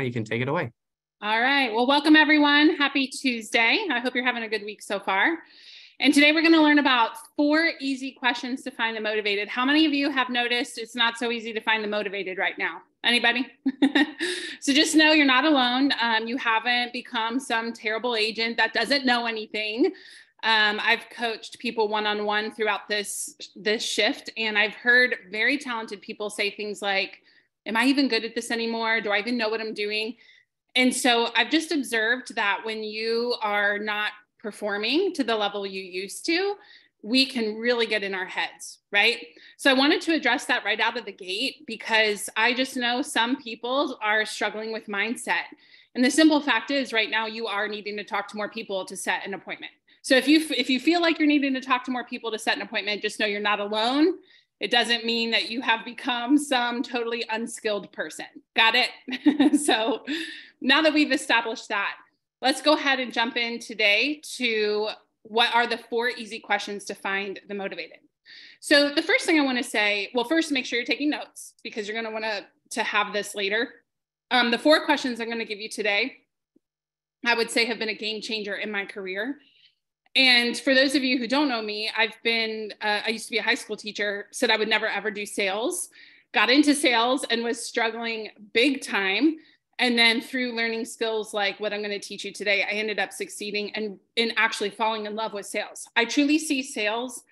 You can take it away. All right. Well, welcome everyone. Happy Tuesday. I hope you're having a good week so far. And today we're going to learn about 4 easy questions to find the motivated. How many of you have noticed it's not so easy to find the motivated right now? Anybody? So just know you're not alone. You haven't become some terrible agent that doesn't know anything. I've coached people one-on-one throughout this shift, and I've heard very talented people say things like, am I even good at this anymore? Do I even know what I'm doing? And so I've just observed that when you are not performing to the level you used to, we can really get in our heads, right? So I wanted to address that right out of the gate because I just know some people are struggling with mindset. And the simple fact is right now you are needing to talk to more people to set an appointment. So if you feel like you're needing to talk to more people to set an appointment, just know you're not alone. It doesn't mean that you have become some totally unskilled person. Got it? So now that we've established that, let's go ahead and jump in today to what are the 4 easy questions to find the motivated. So the first thing I want to say, well, first make sure you're taking notes because you're going to want to have this later. The 4 questions I'm going to give you today, I would say have been a game changer in my career. And for those of you who don't know me, I used to be a high school teacher, said I would never ever do sales, got into sales and was struggling big time. And then through learning skills like what I'm going to teach you today, I ended up succeeding and in actually falling in love with sales. I truly see sales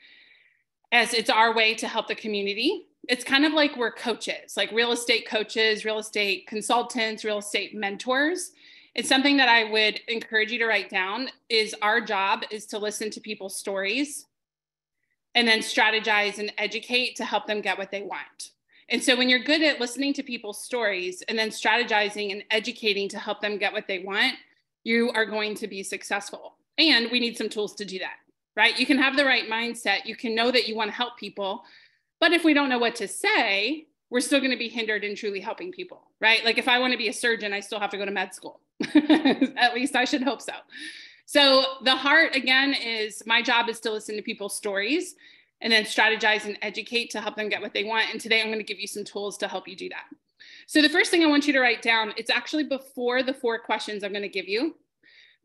as it's our way to help the community. It's kind of like we're coaches, like real estate coaches, real estate consultants, real estate mentors. It's something that I would encourage you to write down is our job is to listen to people's stories and then strategize and educate to help them get what they want. And so when you're good at listening to people's stories and then strategizing and educating to help them get what they want, you are going to be successful. And we need some tools to do that, right? You can have the right mindset. You can know that you want to help people. But if we don't know what to say, we're still going to be hindered in truly helping people, right? Like if I want to be a surgeon, I still have to go to med school. At least I should hope so. So the heart, again, is my job is to listen to people's stories and then strategize and educate to help them get what they want. And today I'm going to give you some tools to help you do that. So the first thing I want you to write down, it's actually before the 4 questions I'm going to give you.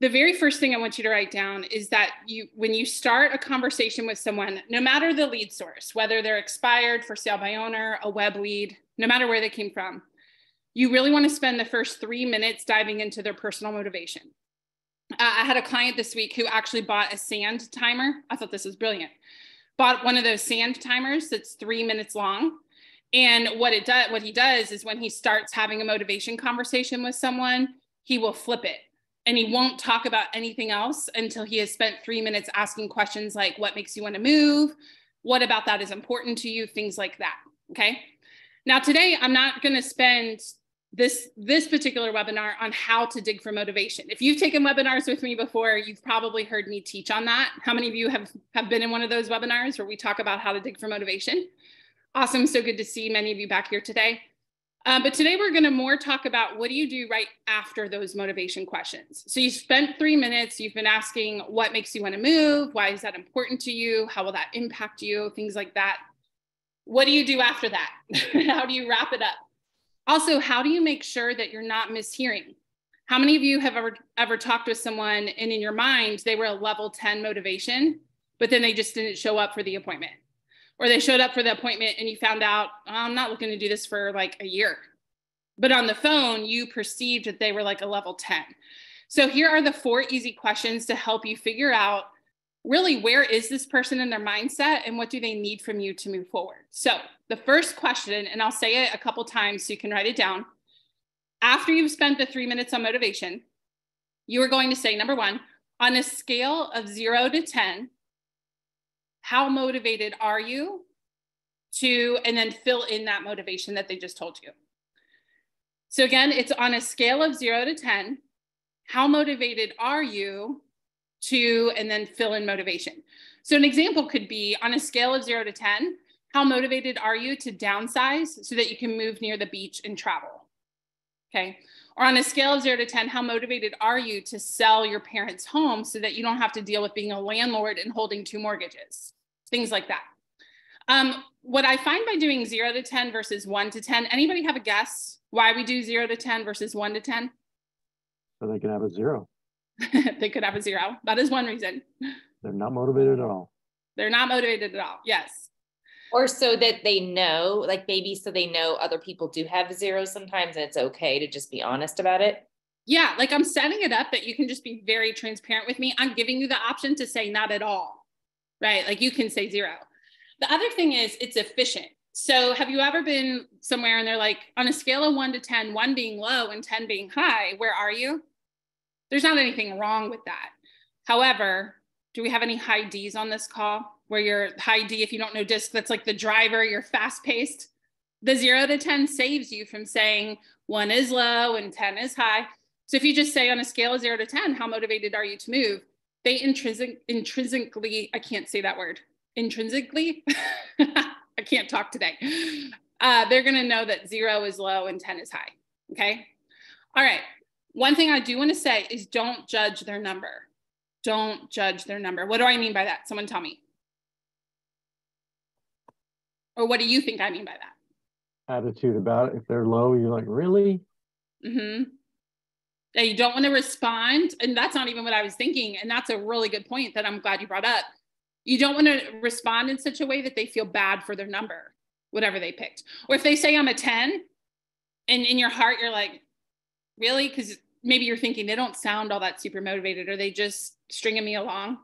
The very first thing I want you to write down is that when you start a conversation with someone, no matter the lead source, whether they're expired, for sale by owner, a web lead, no matter where they came from, you really want to spend the first 3 minutes diving into their personal motivation. I had a client this week who actually bought a sand timer. I thought this was brilliant. Bought one of those sand timers that's 3 minutes long. And what he does is when he starts having a motivation conversation with someone, he will flip it. And he won't talk about anything else until he has spent 3 minutes asking questions like, what makes you want to move? What about that is important to you? Things like that, okay? Now today, I'm not going to spend this particular webinar on how to dig for motivation. If you've taken webinars with me before, you've probably heard me teach on that. How many of you have been in one of those webinars where we talk about how to dig for motivation? Awesome, so good to see many of you back here today. But today we're gonna more talk about what do you do right after those motivation questions. So you spent 3 minutes, you've been asking what makes you wanna move? Why is that important to you? How will that impact you? Things like that. What do you do after that? How do you wrap it up? Also, how do you make sure that you're not mishearing? How many of you have ever talked with someone and in your mind, they were a level 10 motivation, but then they just didn't show up for the appointment? Or they showed up for the appointment and you found out, oh, I'm not looking to do this for like a year. But on the phone, you perceived that they were like a level 10. So here are the 4 easy questions to help you figure out really where is this person in their mindset and what do they need from you to move forward. So the first question, and I'll say it a couple times so you can write it down. After you've spent the 3 minutes on motivation, you are going to say, number 1, on a scale of 0 to 10, how motivated are you to, and then fill in that motivation that they just told you. So again, it's on a scale of 0 to 10, how motivated are you to, and then fill in motivation. So an example could be on a scale of 0 to 10, how motivated are you to downsize so that you can move near the beach and travel? Okay. Or on a scale of 0 to 10, how motivated are you to sell your parents' home so that you don't have to deal with being a landlord and holding 2 mortgages? Things like that. What I find by doing 0 to 10 versus 1 to 10, anybody have a guess Why we do 0 to 10 versus 1 to 10? So they can have a 0. They could have a 0. That is one reason. They're not motivated at all. They're not motivated at all. Yes. Or so that they know, like maybe so they know other people do have zeros sometimes and it's okay to just be honest about it. Yeah, like I'm setting it up that you can just be very transparent with me. I'm giving you the option to say not at all, right? Like you can say 0. The other thing is it's efficient. So have you ever been somewhere and they're like, on a scale of 1 to 10, 1 being low and 10 being high, where are you? There's not anything wrong with that. However, do we have any high Ds on this call where you're high D, if you don't know DISC, that's like the driver, you're fast paced. The 0 to 10 saves you from saying 1 is low and 10 is high. So if you just say on a scale of 0 to 10, how motivated are you to move? They intrinsically, I can't say that word, intrinsically, I can't talk today. They're going to know that 0 is low and 10 is high. Okay. All right. One thing I do want to say is don't judge their number. Don't judge their number. What do I mean by that? Someone tell me. Or what do you think I mean by that? Attitude about it. If they're low, you're like, really? Mm-hmm. You don't want to respond. And that's not even what I was thinking. And that's a really good point that I'm glad you brought up. You don't want to respond in such a way that they feel bad for their number, whatever they picked. Or if they say I'm a 10 and in your heart, you're like, really? Because maybe you're thinking they don't sound all that super motivated. Are they just stringing me along?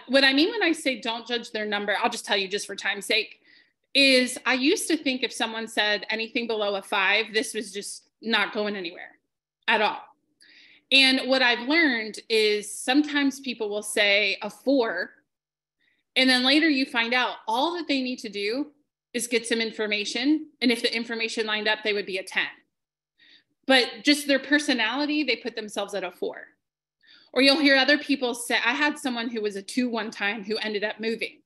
What I mean when I say don't judge their number, I'll just tell you just for time's sake, is I used to think if someone said anything below a 5, this was just not going anywhere at all. And what I've learned is sometimes people will say a 4, and then later you find out all that they need to do is get some information. And if the information lined up, they would be a 10. But just their personality, they put themselves at a 4. Or you'll hear other people say, I had someone who was a 2 one time who ended up moving.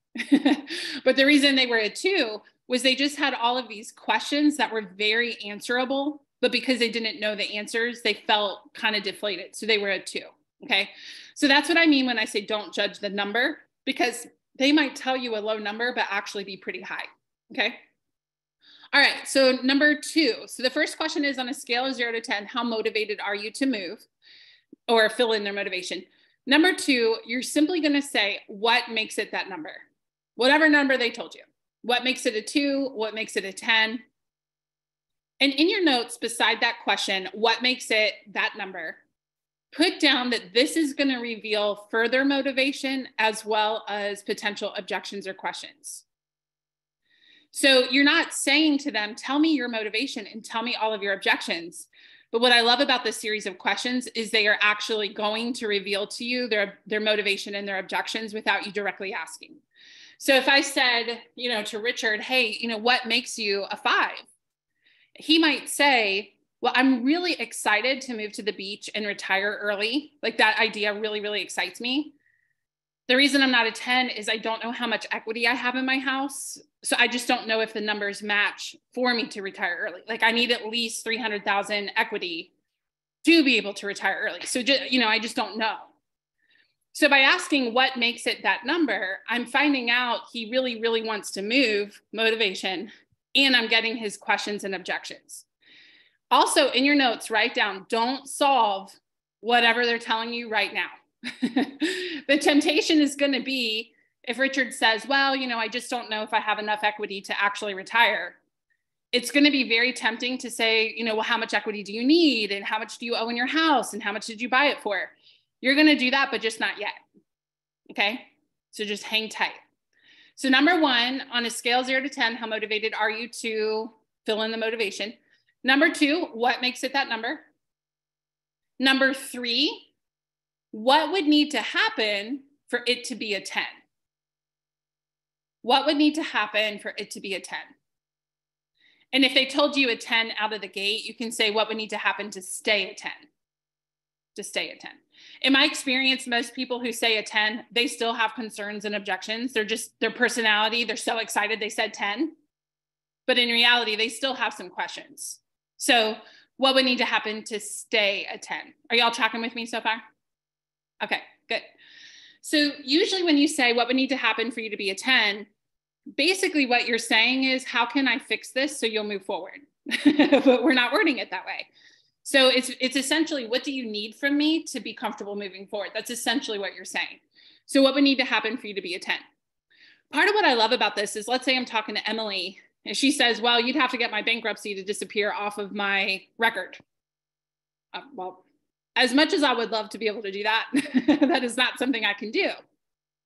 But the reason they were a 2 was they just had all of these questions that were very answerable, but because they didn't know the answers, they felt kind of deflated. So they were a 2. Okay. So that's what I mean when I say don't judge the number, because they might tell you a low number, but actually be pretty high. Okay. All right. So number 2. So the first question is on a scale of 0 to 10, how motivated are you to move? Or fill in their motivation. Number 2, you're simply going to say, what makes it that number? Whatever number they told you. What makes it a 2? What makes it a 10? And in your notes beside that question, what makes it that number? Put down that this is going to reveal further motivation as well as potential objections or questions. So you're not saying to them, tell me your motivation and tell me all of your objections. But what I love about this series of questions is they are actually going to reveal to you their motivation and their objections without you directly asking. So if I said, to Richard, hey, what makes you a 5? He might say, well, I'm really excited to move to the beach and retire early. Like that idea really, really excites me. The reason I'm not a 10 is I don't know how much equity I have in my house. So I just don't know if the numbers match for me to retire early. Like I need at least 300,000 equity to be able to retire early. So just, I just don't know. So by asking what makes it that number, I'm finding out he really, really wants to move, motivation, and I'm getting his questions and objections. Also in your notes, write down, don't solve whatever they're telling you right now. The temptation is going to be if Richard says, well, I just don't know if I have enough equity to actually retire. It's going to be very tempting to say, well, how much equity do you need? And how much do you owe in your house? And how much did you buy it for? You're going to do that, but just not yet. Okay. So just hang tight. So number 1, on a scale 0 to 10, how motivated are you to fill in the motivation? Number 2, what makes it that number? Number 3, what would need to happen for it to be a 10? What would need to happen for it to be a 10? And if they told you a 10 out of the gate, you can say what would need to happen to stay a 10? To stay a 10. In my experience, most people who say a 10, they still have concerns and objections. They're just their personality. They're so excited they said 10. But in reality, they still have some questions. So what would need to happen to stay a 10? Are y'all tracking with me so far? Okay, good. So usually when you say what would need to happen for you to be a 10, basically what you're saying is, how can I fix this so you'll move forward? But we're not wording it that way. So it's essentially, what do you need from me to be comfortable moving forward? That's essentially what you're saying. So what would need to happen for you to be a 10? Part of what I love about this is, let's say I'm talking to Emily and she says, well, you'd have to get my bankruptcy to disappear off of my record. Well, as much as I would love to be able to do that, that is not something I can do,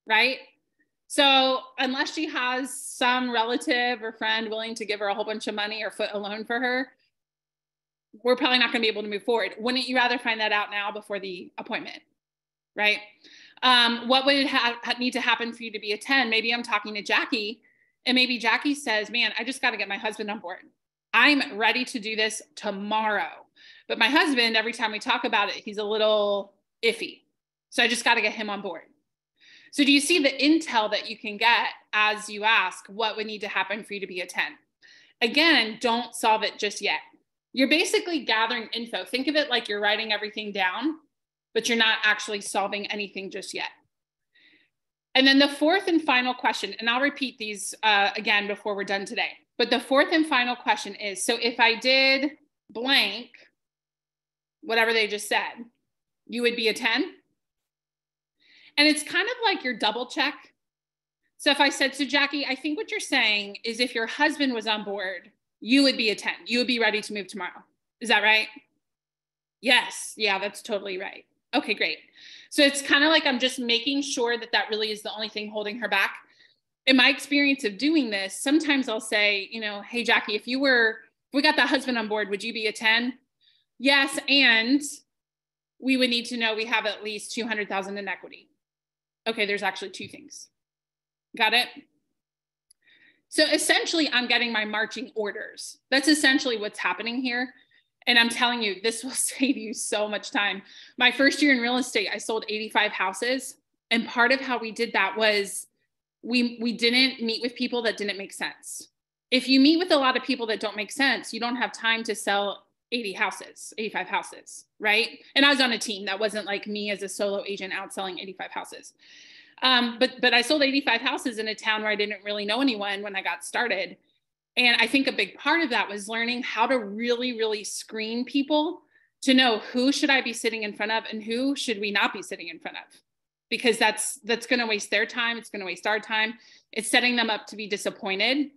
right? So unless she has some relative or friend willing to give her a whole bunch of money or foot a loan for her, we're probably not going to be able to move forward. Wouldn't you rather find that out now before the appointment, right? What would need to happen for you to be a 10? Maybe I'm talking to Jackie, and maybe Jackie says, man, I just got to get my husband on board. I'm ready to do this tomorrow. But my husband, every time we talk about it, he's a little iffy. So I just got to get him on board. So do you see the intel that you can get as you ask what would need to happen for you to be a 10? Again, don't solve it just yet. You're basically gathering info. Think of it like you're writing everything down, but you're not actually solving anything just yet. And then the fourth and final question, and I'll repeat these again before we're done today, but the fourth and final question is, so if I did blank, whatever they just said, you would be a 10? And it's kind of like your double check. So if I said, so Jackie, I think what you're saying is if your husband was on board, you would be a 10. You would be ready to move tomorrow. Is that right? Yes. Yeah, that's totally right. Okay, great. So it's kind of like I'm just making sure that that really is the only thing holding her back. In my experience of doing this, sometimes I'll say, you know, hey, Jackie, if we got that husband on board, would you be a 10? Yes. And we would need to know we have at least 200,000 in equity. Okay, there's actually two things. Got it? So essentially, I'm getting my marching orders. That's essentially what's happening here. And I'm telling you, this will save you so much time. My first year in real estate, I sold 85 houses. And part of how we did that was we didn't meet with people that didn't make sense. If you meet with a lot of people that don't make sense, you don't have time to sell 85 houses, right? And I was on a team. That wasn't like me as a solo agent out selling 85 houses. But I sold 85 houses in a town where I didn't really know anyone when I got started. And I think a big part of that was learning how to really, really screen people to know who should I be sitting in front of and who should we not be sitting in front of, because that's going to waste their time. It's going to waste our time. It's setting them up to be disappointed.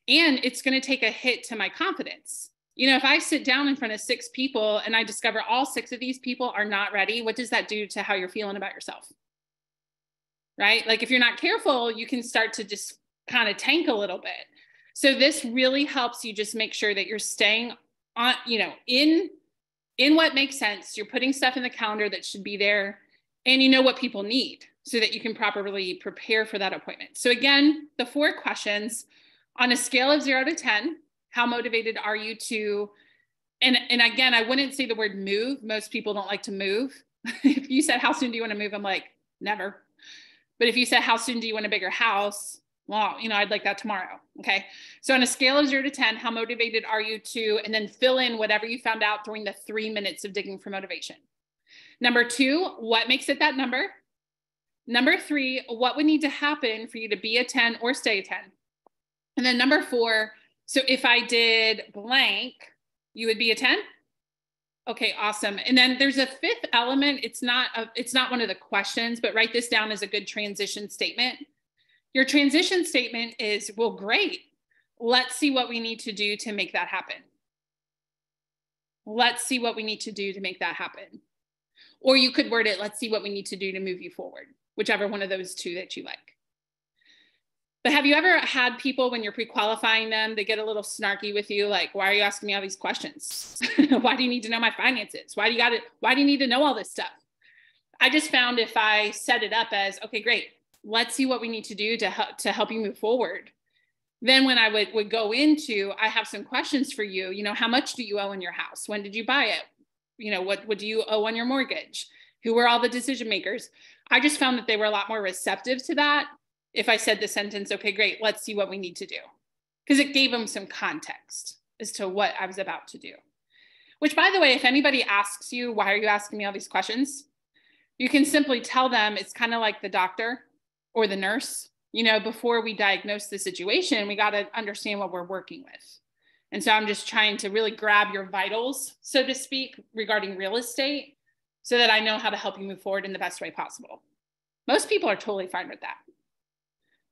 And it's going to take a hit to my confidence. You know, if I sit down in front of 6 people and I discover all 6 of these people are not ready, what does that do to how you're feeling about yourself? Right? Like if you're not careful, you can start to just kind of tank a little bit. So this really helps you just make sure that you're staying on, you know, in what makes sense. You're putting stuff in the calendar that should be there, and you know what people need so that you can properly prepare for that appointment. So again, the 4 questions on a scale of 0 to 10, how motivated are you to, and again, I wouldn't say the word move. Most people don't like to move. If you said, how soon do you want to move? I'm like, never. But if you said, how soon do you want a bigger house? Well, you know, I'd like that tomorrow. Okay. So on a scale of 0 to 10, how motivated are you to, and then fill in whatever you found out during the 3 minutes of digging for motivation. Number 2, what makes it that number? Number 3, what would need to happen for you to be a 10 or stay a 10? And then number 4, so if I did blank, you would be a 10? Okay, awesome. And then there's a 5th element. It's not one of the questions, but write this down as a good transition statement. Your transition statement is, well, great. Let's see what we need to do to make that happen. Let's see what we need to do to make that happen. Or you could word it, let's see what we need to do to move you forward, whichever one of those 2 that you like. But have you ever had people, when you're pre-qualifying them, they get a little snarky with you, like, why are you asking me all these questions? Why do you need to know my finances? Why do you need to know all this stuff? I just found if I set it up as, okay, great, let's see what we need to do to help you move forward. Then when I would go into, I have some questions for you, you know, how much do you owe in your house? When did you buy it? You know, what do you owe on your mortgage? Who were all the decision makers? I just found that they were a lot more receptive to that if I said the sentence, okay, great, let's see what we need to do. Because it gave them some context as to what I was about to do. Which, by the way, if anybody asks you, why are you asking me all these questions? You can simply tell them it's kind of like the doctor or the nurse. before we diagnose the situation, we got to understand what we're working with. And so I'm just trying to really grab your vitals, so to speak, regarding real estate so that I know how to help you move forward in the best way possible. Most people are totally fine with that.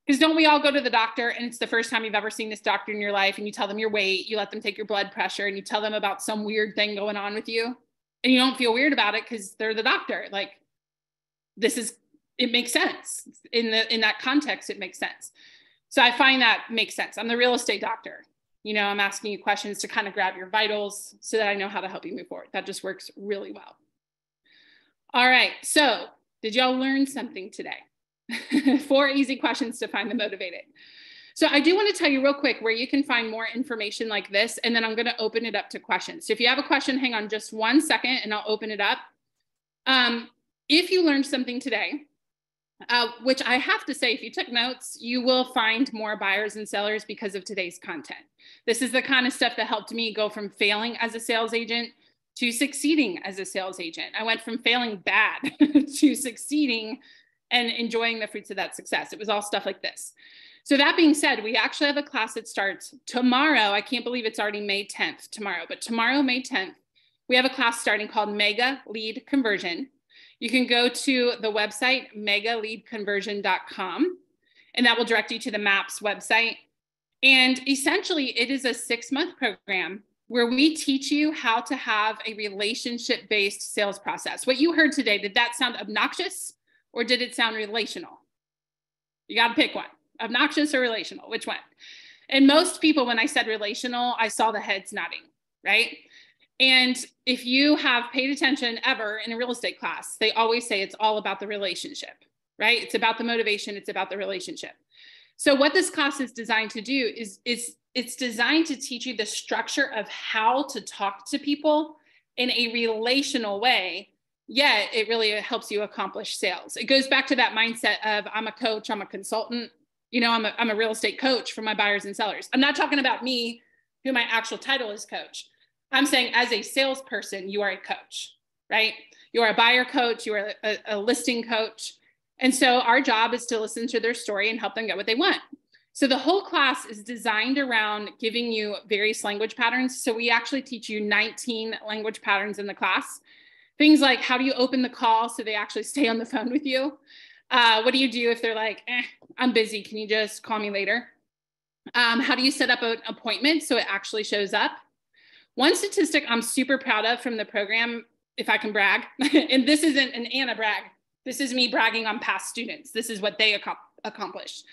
Because don't we all go to the doctor and it's the first time you've ever seen this doctor in your life, and you tell them your weight, you let them take your blood pressure, and you tell them about some weird thing going on with you, and you don't feel weird about it because they're the doctor. Like, it makes sense. In that context, it makes sense. So I find that makes sense. I'm the real estate doctor. I'm asking you questions to kind of grab your vitals so that I know how to help you move forward. That just works really well. All right. So did y'all learn something today? 4 easy questions to find the motivated. So I do want to tell you real quick where you can find more information like this, and then I'm going to open it up to questions. So if you have a question, hang on just 1 second and I'll open it up. If you learned something today, which I have to say, if you took notes, you will find more buyers and sellers because of today's content. This is the kind of stuff that helped me go from failing as a sales agent to succeeding as a sales agent. I went from failing bad to succeeding and enjoying the fruits of that success. It was all stuff like this. So that being said, we actually have a class that starts tomorrow. I can't believe it's already May 10th tomorrow, but tomorrow, May 10th, we have a class starting called Mega Lead Conversion. You can go to the website, megaleadconversion.com, and that will direct you to the MAPS website. And essentially, it is a 6-month program where we teach you how to have a relationship-based sales process. What you heard today, did that sound obnoxious or did it sound relational? You got to pick one, obnoxious or relational, which one? And most people, when I said relational, I saw the heads nodding, right? And if you have paid attention ever in a real estate class, they always say it's all about the relationship, right? It's about the motivation. It's about the relationship. So what this class is designed to do is it's designed to teach you the structure of how to talk to people in a relational way, yet it really helps you accomplish sales. It goes back to that mindset of I'm a coach, I'm a consultant, I'm a real estate coach for my buyers and sellers. I'm not talking about me, who my actual title is coach. I'm saying as a salesperson, you are a coach, right? You are a buyer coach, you are a listing coach. And so our job is to listen to their story and help them get what they want. So the whole class is designed around giving you various language patterns. So we actually teach you 19 language patterns in the class. Things like, how do you open the call so they actually stay on the phone with you? What do you do if they're like, I'm busy, can you just call me later? How do you set up an appointment so it actually shows up? One statistic I'm super proud of from the program, if I can brag, and this isn't an Anna brag, this is me bragging on past students. This is what they accomplished.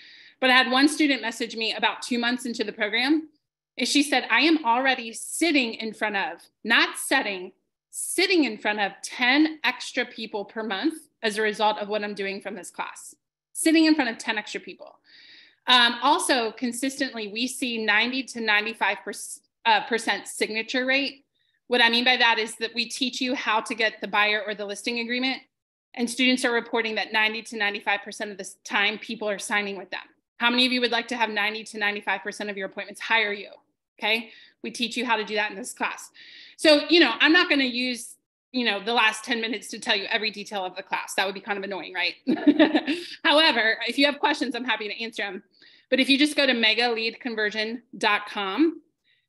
But I had one student message me about 2 months into the program, and she said, I am already sitting in front of, not setting, sitting in front of 10 extra people per month as a result of what I'm doing from this class. Sitting in front of 10 extra people. Also, consistently, we see 90 to 95% signature rate. What I mean by that is that we teach you how to get the buyer or the listing agreement, and students are reporting that 90 to 95% of the time people are signing with them. How many of you would like to have 90 to 95% of your appointments hire you? Okay, we teach you how to do that in this class. So, I'm not going to use, the last 10 minutes to tell you every detail of the class. That would be kind of annoying, right? However, if you have questions, I'm happy to answer them. But if you just go to megaleadconversion.com,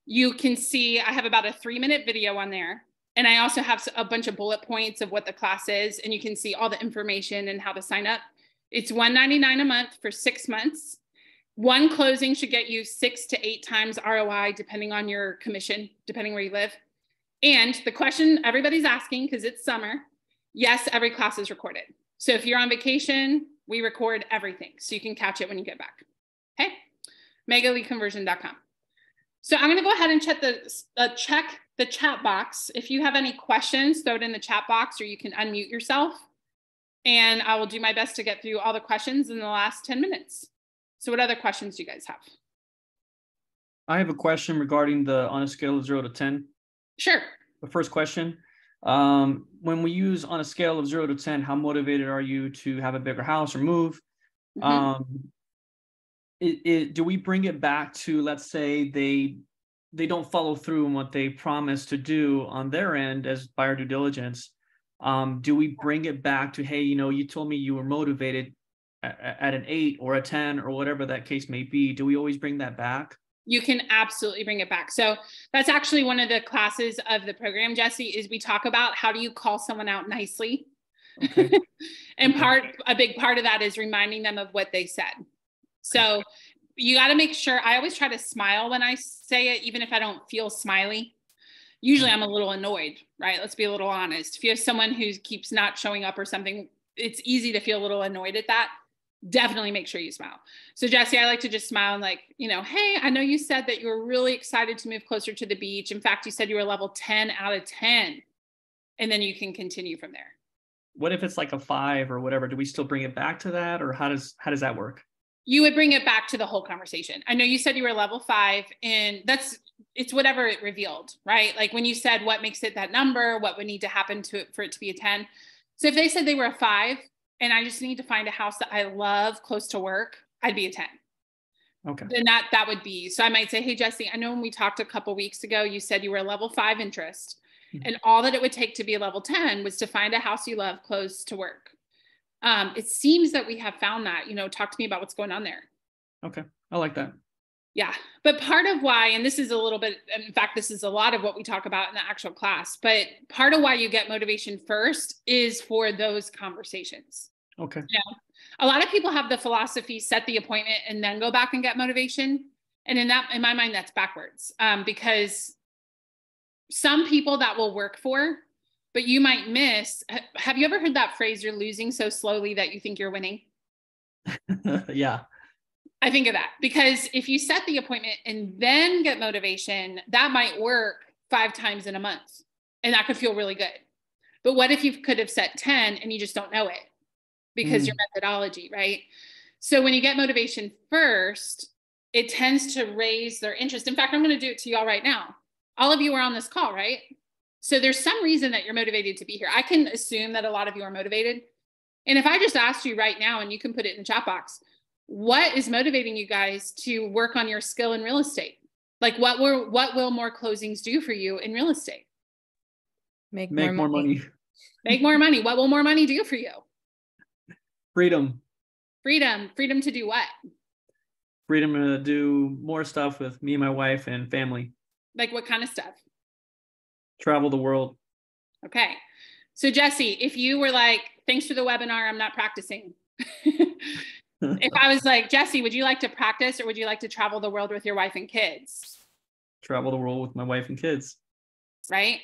you can see I have about a 3-minute video on there. And I also have a bunch of bullet points of what the class is. And you can see all the information and how to sign up. It's $199 a month for 6 months. One closing should get you 6 to 8 times ROI, depending on your commission, depending where you live. And the question everybody's asking, because it's summer, yes, every class is recorded. So if you're on vacation, we record everything so you can catch it when you get back. Okay, megaleadconversion.com. So I'm going to go ahead and check the chat box. If you have any questions, throw it in the chat box, or you can unmute yourself. And I will do my best to get through all the questions in the last 10 minutes. So what other questions do you guys have? I have a question regarding on a scale of 0 to 10. Sure. The first question, when we use on a scale of 0 to 10, how motivated are you to have a bigger house or move? Mm-hmm. Do we bring it back to, let's say they don't follow through on what they promised to do on their end as buyer due diligence? Do we bring it back to, hey, you told me you were motivated. at an 8 or a 10 or whatever that case may be, do we always bring that back? You can absolutely bring it back. So that's actually one of the classes of the program, Jesse, is we talk about how do you call someone out nicely. Okay. And Okay. a big part of that is reminding them of what they said. So you got to make sure, I always try to smile when I say it, even if I don't feel smiley. Usually I'm a little annoyed, right? Let's be a little honest. If you have someone who keeps not showing up or something, it's easy to feel a little annoyed at that. Definitely make sure you smile. So Jesse, I like to just smile and like, hey, I know you said that you were really excited to move closer to the beach. In fact, you said you were level 10 out of 10. And then you can continue from there. What if it's like a 5 or whatever? Do we still bring it back to that, or how does that work? You would bring it back to the whole conversation. I know you said you were level 5, and it's whatever it revealed, right? Like when you said what makes it that number, what would need to happen for it to be a 10. So if they said they were a 5 and I just need to find a house that I love close to work, I'd be a 10. Okay. Then that would be, so I might say, hey, Jesse, I know when we talked a couple weeks ago, you said you were a level 5 interest, and all that it would take to be a level 10 was to find a house you love close to work. It seems that we have found that, talk to me about what's going on there. Okay. I like that. Yeah. But part of why, and this is a little bit, in fact, this is a lot of what we talk about in the actual class, but part of why you get motivation first is for those conversations. Okay. A lot of people have the philosophy, set the appointment and then go back and get motivation. And in my mind, that's backwards, because some people that will work for, but you might miss. Have you ever heard that phrase, you're losing so slowly that you think you're winning? Yeah. I think of that because if you set the appointment and then get motivation, that might work 5 times in a month and that could feel really good. But what if you could have set 10 and you just don't know it because your methodology, right? So when you get motivation first, it tends to raise their interest. In fact, I'm going to do it to y'all right now. All of you are on this call, right? So there's some reason that you're motivated to be here. I can assume that a lot of you are motivated. And if I just asked you right now, and you can put it in the chat box, what is motivating you guys to work on your skill in real estate? Like what will more closings do for you in real estate? Make more money. Make more money. What will more money do for you? Freedom. Freedom to do what? Freedom to do more stuff with me and my wife and family. Like what kind of stuff? Travel the world. Okay. So Jesse, if you were like, thanks for the webinar, I'm not practicing. If I was like, Jesse, would you like to practice or would you like to travel the world with your wife and kids? Travel the world with my wife and kids. Right.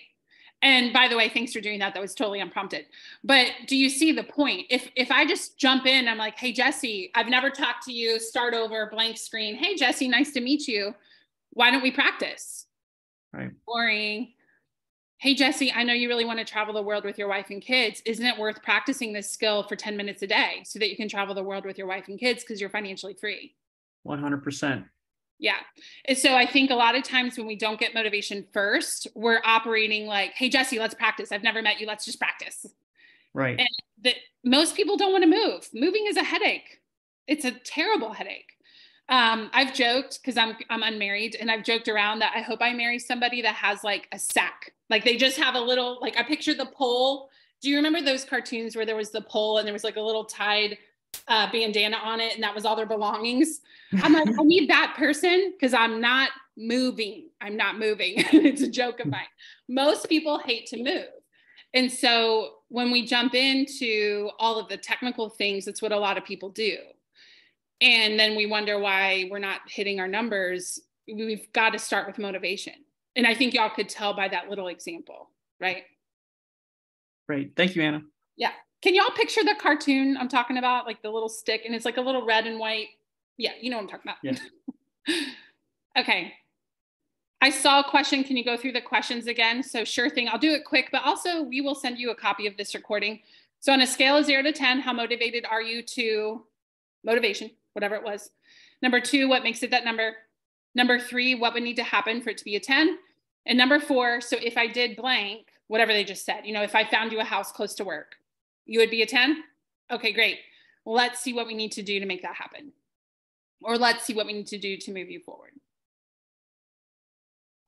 And by the way, thanks for doing that. That was totally unprompted. But do you see the point? If I just jump in, I'm like, hey, Jesse, I've never talked to you, start over, blank screen. Hey, Jesse, nice to meet you. Why don't we practice? Right. Boring. Hey, Jesse, I know you really want to travel the world with your wife and kids. Isn't it worth practicing this skill for 10 minutes a day so that you can travel the world with your wife and kids because you're financially free? 100%. Yeah. And so I think a lot of times when we don't get motivation first, we're operating like, hey, Jesse, let's practice. I've never met you. Let's just practice. Right. And that most people don't want to move. Moving is a headache. It's a terrible headache. I've joked because I'm unmarried and I've joked around that I hope I marry somebody that has like a sack. Like they just have a little, like I picture the pole. Do you remember those cartoons where there was the pole and there was like a little tied bandana on it and that was all their belongings? I'm like, I need that person because I'm not moving. It's a joke of mine. Most people hate to move. And so when we jump into all of the technical things, that's what a lot of people do. And then we wonder why we're not hitting our numbers. We've got to start with motivation. And I think y'all could tell by that little example, right? Great. Thank you, Anna. Yeah. Can y'all picture the cartoon I'm talking about? Like the little stick and it's like a little red and white. Yeah. You know what I'm talking about. Yeah. Okay. I saw a question. Can you go through the questions again? So sure thing. I'll do it quick, but also we will send you a copy of this recording. So on a scale of 0 to 10, how motivated are you to motivation, whatever it was? Number 2, what makes it that number? Number 3, what would need to happen for it to be a 10? And number 4, so if I did blank, whatever they just said, if I found you a house close to work, you would be a 10? Okay, great. Let's see what we need to do to make that happen. Or let's see what we need to do to move you forward.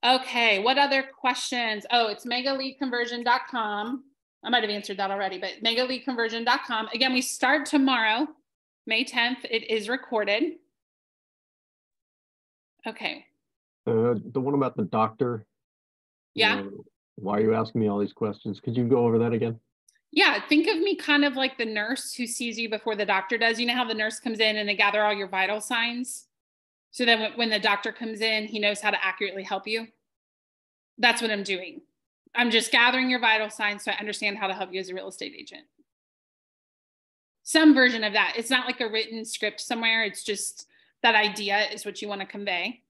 Okay, what other questions? Oh, it's megaleadconversion.com. I might have answered that already, but megaleadconversion.com. Again, we start tomorrow. May 10th. It is recorded. Okay. The one about the doctor. Yeah. Why are you asking me all these questions? Could you go over that again? Yeah. Think of me kind of like the nurse who sees you before the doctor does. You know how the nurse comes in and they gather all your vital signs? So then when the doctor comes in, he knows how to accurately help you. That's what I'm doing. I'm just gathering your vital signs so I understand how to help you as a real estate agent. Some version of that. It's not like a written script somewhere. It's just that idea is what you want to convey.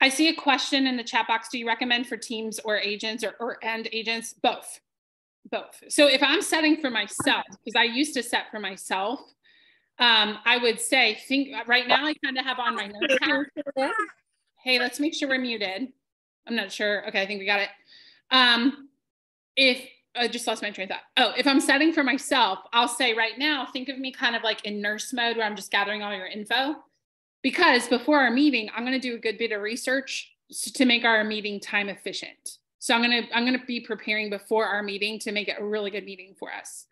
I see a question in the chat box. Do you recommend for teams or agents or end agents? Both. So if I'm setting for myself, because I used to set for myself, I would say, right now I kind of have on my notes app. Hey, let's make sure we're muted. I'm not sure. Okay, I think we got it. If I just lost my train of thought. Oh, if I'm setting for myself, I'll say right now, think of me kind of like in nurse mode where I'm just gathering all your info. Because before our meeting, I'm going to do a good bit of research to make our meeting time efficient. So I'm going to be preparing before our meeting to make it a really good meeting for us.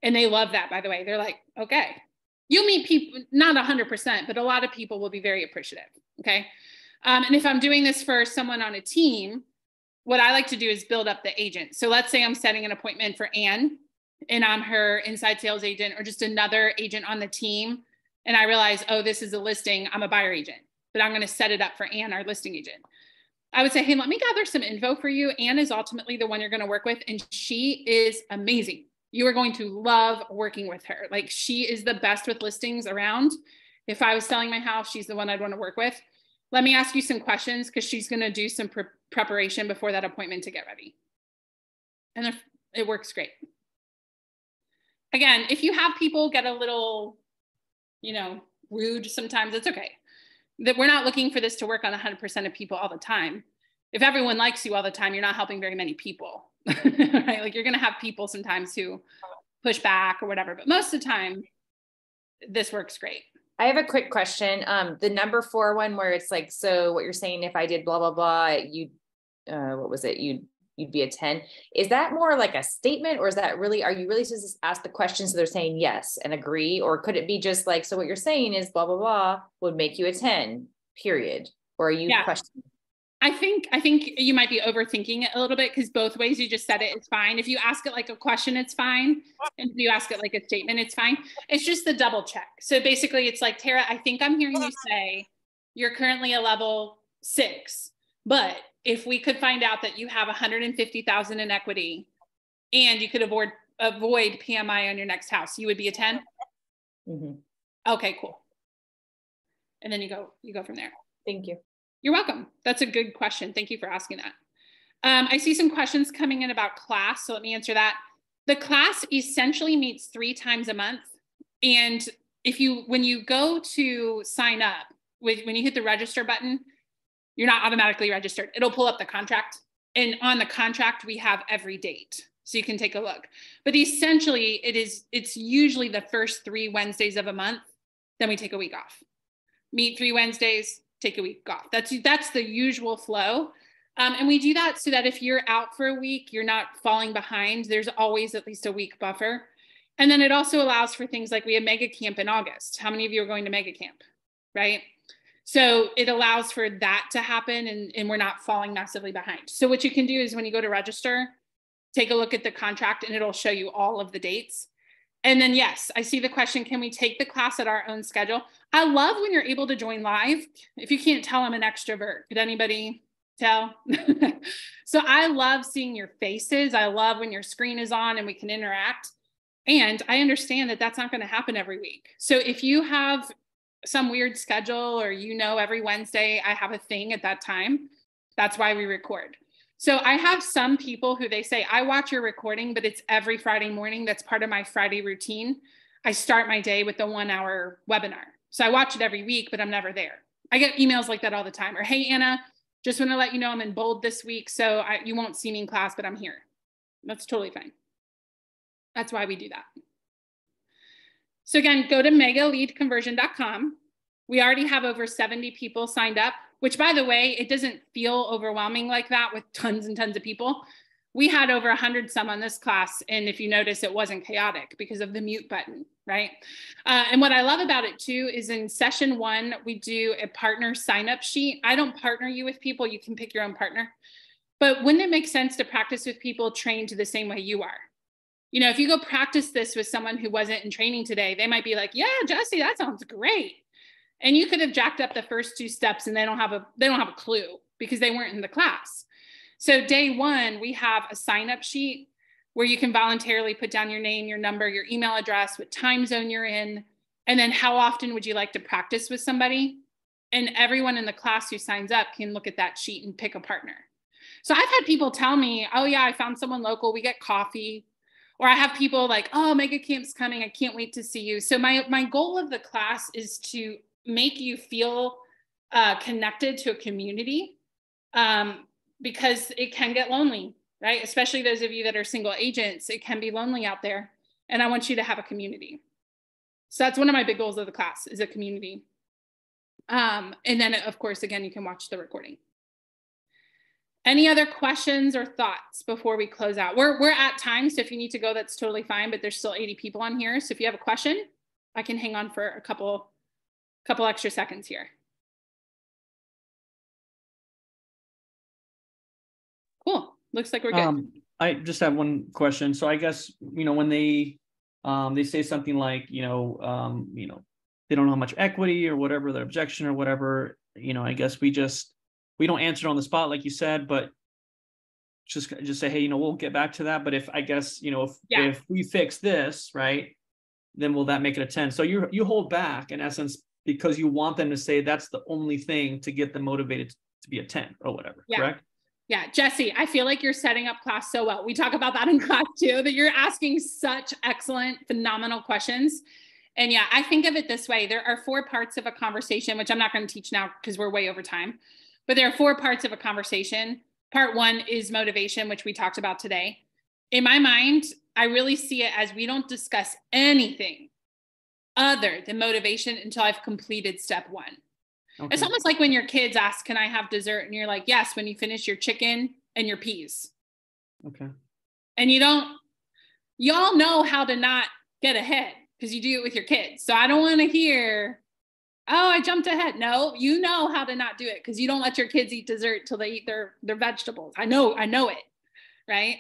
And they love that, by the way. They're like, okay, you'll meet people, not 100%, but a lot of people will be very appreciative. Okay. And if I'm doing this for someone on a team, what I like to do is build up the agent. So let's say I'm setting an appointment for Anne and I'm her inside sales agent or just another agent on the team. And I realize, oh, this is a listing. I'm a buyer agent, but I'm going to set it up for Anne, our listing agent. I would say, hey, let me gather some info for you. Anne is ultimately the one you're going to work with. And she is amazing. You are going to love working with her. Like she is the best with listings around. If I was selling my house, she's the one I'd want to work with. Let me ask you some questions because she's going to do some preparation before that appointment to get ready. And it works great. Again, if you have people get a little, rude sometimes, it's okay. That we're not looking for this to work on 100% of people all the time. If everyone likes you all the time, you're not helping very many people, right? Like you're going to have people sometimes who push back or whatever, but most of the time this works great. I have a quick question. The number 4 one where it's like, so what you're saying, if I did blah, blah, blah, what was it? You'd be a 10. Is that more like a statement or is that really, are you really supposed to ask the question so they're saying yes and agree? Or could it be just like, so what you're saying is blah, blah, blah would make you a 10, period. Or are you questioning? I think you might be overthinking it a little bit because both ways you just said it is fine. If you ask it like a question, it's fine. And if you ask it like a statement, it's fine. It's just the double check. So basically it's like, Tara, I think I'm hearing you say you're currently a level 6, but if we could find out that you have 150,000 in equity and you could avoid PMI on your next house, you would be a 10? Mm-hmm. Okay, cool. And then you go from there. Thank you. You're welcome. That's a good question. Thank you for asking that. I see some questions coming in about class. So let me answer that. The class essentially meets 3 times a month. And when you go to sign up, when you hit the register button, you're not automatically registered. It'll pull up the contract. And on the contract, we have every date. So you can take a look. But essentially, it's usually the first 3 Wednesdays of a month. Then we take a week off. Meet 3 Wednesdays, take a week off. That's the usual flow. And we do that so that if you're out for a week, you're not falling behind. There's always at least a week buffer. And then it also allows for things like we have Mega Camp in August. How many of you are going to Mega Camp, right? So it allows for that to happen and we're not falling massively behind. So what you can do is when you go to register, take a look at the contract and it'll show you all of the dates. And then, yes, I see the question, can we take the class at our own schedule? I love when you're able to join live. If you can't tell, I'm an extrovert. Could anybody tell? So I love seeing your faces. I love when your screen is on and we can interact. And I understand that that's not going to happen every week. So if you have some weird schedule or every Wednesday I have a thing at that time, that's why we record. So I have some people who they say, I watch your recording, but it's every Friday morning. That's part of my Friday routine. I start my day with the 1-hour webinar. So I watch it every week, but I'm never there. I get emails like that all the time. Or, hey, Anna, just want to let you know I'm in bold this week. So you won't see me in class, but I'm here. That's totally fine. That's why we do that. So again, go to megaleadconversion.com. We already have over 70 people signed up, which by the way, it doesn't feel overwhelming like that with tons and tons of people. We had over 100 some on this class. And if you notice, it wasn't chaotic because of the mute button, right? And what I love about it too is in session 1, we do a partner sign-up sheet. I don't partner you with people. You can pick your own partner. But wouldn't it make sense to practice with people trained to the same way you are? You know, if you go practice this with someone who wasn't in training today, they might be like, yeah, Jesse, that sounds great. And you could have jacked up the first 2 steps and they don't have a clue because they weren't in the class. So day 1, we have a sign-up sheet where you can voluntarily put down your name, your number, your email address, what time zone you're in, and then how often would you like to practice with somebody? And everyone in the class who signs up can look at that sheet and pick a partner. So I've had people tell me, oh yeah, I found someone local, we get coffee. Or I have people like, oh, Mega Camp's coming, I can't wait to see you. So my goal of the class is to make you feel connected to a community, because it can get lonely, right? Especially those of you that are single agents, it can be lonely out there. And I want you to have a community. So that's one of my big goals of the class, is a community. And then of course, again, you can watch the recording. Any other questions or thoughts before we close out? We're at time, so if you need to go, that's totally fine, but there's still 80 people on here. So if you have a question, I can hang on for a couple extra seconds here. Cool. Looks like we're good. I just have one question. So I guess, you know, when they say something like, they don't know how much equity or whatever, their objection or whatever, I guess we don't answer it on the spot, like you said, but just say, hey, we'll get back to that. But if if we fix this, right, then will that make it a 10? So you hold back in essence because you want them to say that's the only thing to get them motivated to be a 10 or whatever, correct? Yeah, Jesse, I feel like you're setting up class so well. We talk about that in class too, that you're asking such excellent, phenomenal questions. And yeah, I think of it this way. There are 4 parts of a conversation, which I'm not going to teach now because we're way over time. But there are 4 parts of a conversation. Part 1 is motivation, which we talked about today. In my mind, I really see it as we don't discuss anything other than motivation until I've completed step 1. Okay. It's almost like when your kids ask, can I have dessert? And you're like, yes, when you finish your chicken and your peas. Okay. And you all know how to not get ahead because you do it with your kids. So I don't want to hear, oh, I jumped ahead. No, you know how to not do it because you don't let your kids eat dessert till they eat their vegetables. I know it, right?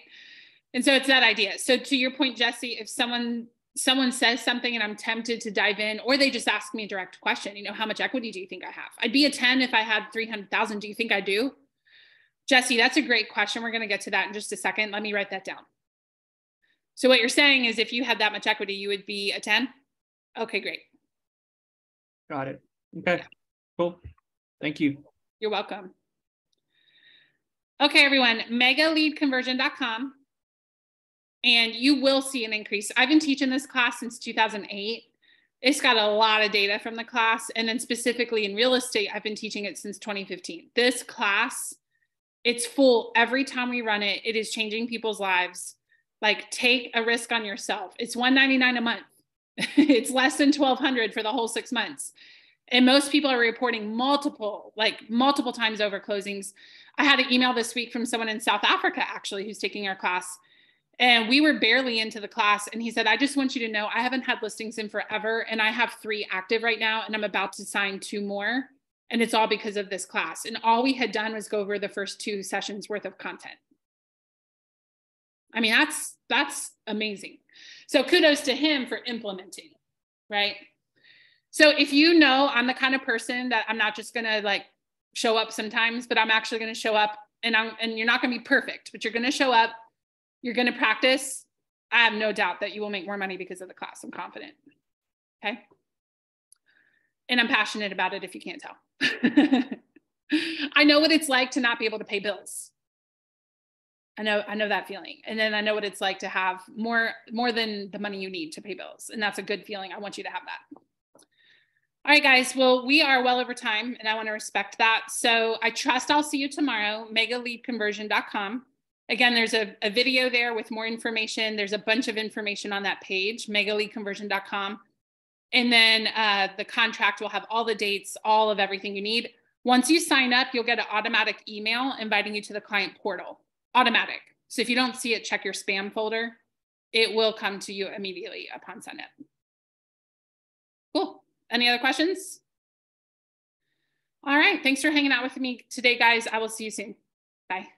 And so it's that idea. So to your point, Jesse, if someone says something and I'm tempted to dive in, or they just ask me a direct question, how much equity do you think I have? I'd be a 10 if I had 300,000. Do you think I do? Jesse, that's a great question. We're going to get to that in just a second. Let me write that down. So what you're saying is if you had that much equity, you would be a 10? Okay, great. Got it. Okay, cool. Thank you. You're welcome. Okay, everyone, megaleadconversion.com. And you will see an increase. I've been teaching this class since 2008. It's got a lot of data from the class. And then specifically in real estate, I've been teaching it since 2015. This class, it's full every time we run it. It is changing people's lives. Like, take a risk on yourself. It's $199 a month. It's less than $1,200 for the whole 6 months. And most people are reporting multiple times over closings. I had an email this week from someone in South Africa, actually, who's taking our class. And we were barely into the class. And he said, I just want you to know, I haven't had listings in forever. And I have 3 active right now. And I'm about to sign 2 more. And it's all because of this class. And all we had done was go over the first 2 sessions worth of content. I mean, that's amazing. So kudos to him for implementing, right? So if I'm the kind of person that I'm not just going to show up sometimes, but I'm actually going to show up and you're not going to be perfect, but you're going to show up. You're going to practice. I have no doubt that you will make more money because of the class. I'm confident. Okay. And I'm passionate about it if you can't tell. I know what it's like to not be able to pay bills. I know that feeling. And then I know what it's like to have more than the money you need to pay bills. And that's a good feeling. I want you to have that. All right, guys. Well, we are well over time and I want to respect that. So I trust I'll see you tomorrow, megaleadconversion.com. Again, there's a video there with more information. There's a bunch of information on that page, megaleadconversion.com. And then the contract will have all the dates, all of everything you need. Once you sign up, you'll get an automatic email inviting you to the client portal. Automatic. So if you don't see it, check your spam folder. It will come to you immediately upon sign up. Cool. Any other questions? All right. Thanks for hanging out with me today, guys. I will see you soon. Bye.